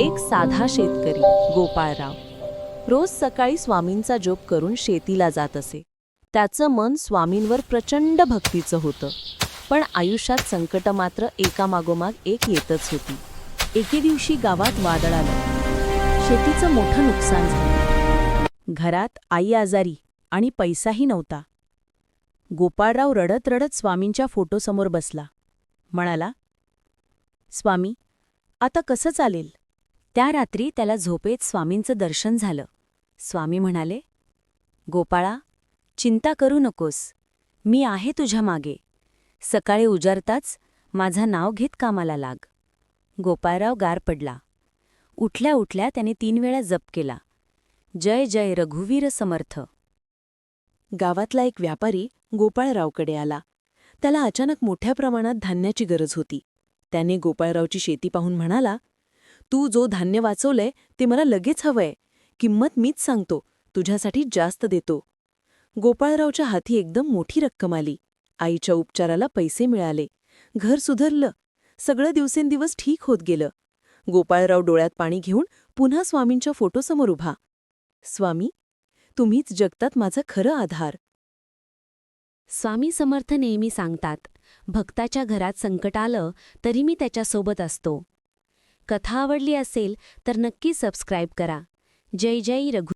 एक साधा शेतकरी गोपाळराव रोज सकाळी स्वामींचा जप करून शेतीला जात असे. त्याचं मन स्वामींवर प्रचंड भक्तीचं होतं. पण आयुष्यात संकट मात्र एकामागोमाग एक येतच होती. एके दिवशी गावात वादळ आलं. शेतीचं मोठं नुकसान झालं. घरात आई आजारी आणि पैसाही नव्हता. गोपाळराव रडत रडत स्वामींच्या फोटोसमोर बसला. म्हणाला, स्वामी, आता कसं चालेल? त्या रात्री त्याला झोपेत स्वामींचं दर्शन झालं. स्वामी म्हणाले, गोपाळा, चिंता करू नकोस, मी आहे तुझ्या मागे. सकाळी उजारताच माझं नाव घेत कामाला लाग. गोपाळराव गार पडला. उठल्या उठल्या त्याने 3 वेळा जप केला, जय जय रघुवीर समर्थ. गावातला एक व्यापारी गोपाळरावकडे आला. त्याला अचानक मोठ्या प्रमाणात धान्याची गरज होती. त्याने गोपाळरावची शेती पाहून म्हणाला, तू जो धान्य वाचवलंय ते मला लगेच हवंय. किंमत मीच सांगतो, तुझ्यासाठी जास्त देतो. गोपाळरावच्या हाती एकदम मोठी रक्कम आली. आईच्या उपचाराला पैसे मिळाले. घर सुधरलं. सगळं दिवसेंदिवस ठीक होत गेलं. गोपाळराव डोळ्यात पाणी घेऊन पुन्हा स्वामींच्या फोटोसमोर उभा. स्वामी, तुम्हीच जगतात माझा खरं आधार. स्वामी समर्थ नेहमी सांगतात, भक्ताच्या घरात संकट आलं तरी मी त्याच्यासोबत असतो. कथा आवडली असेल तर नक्की सबस्क्राईब करा. जय जय रघु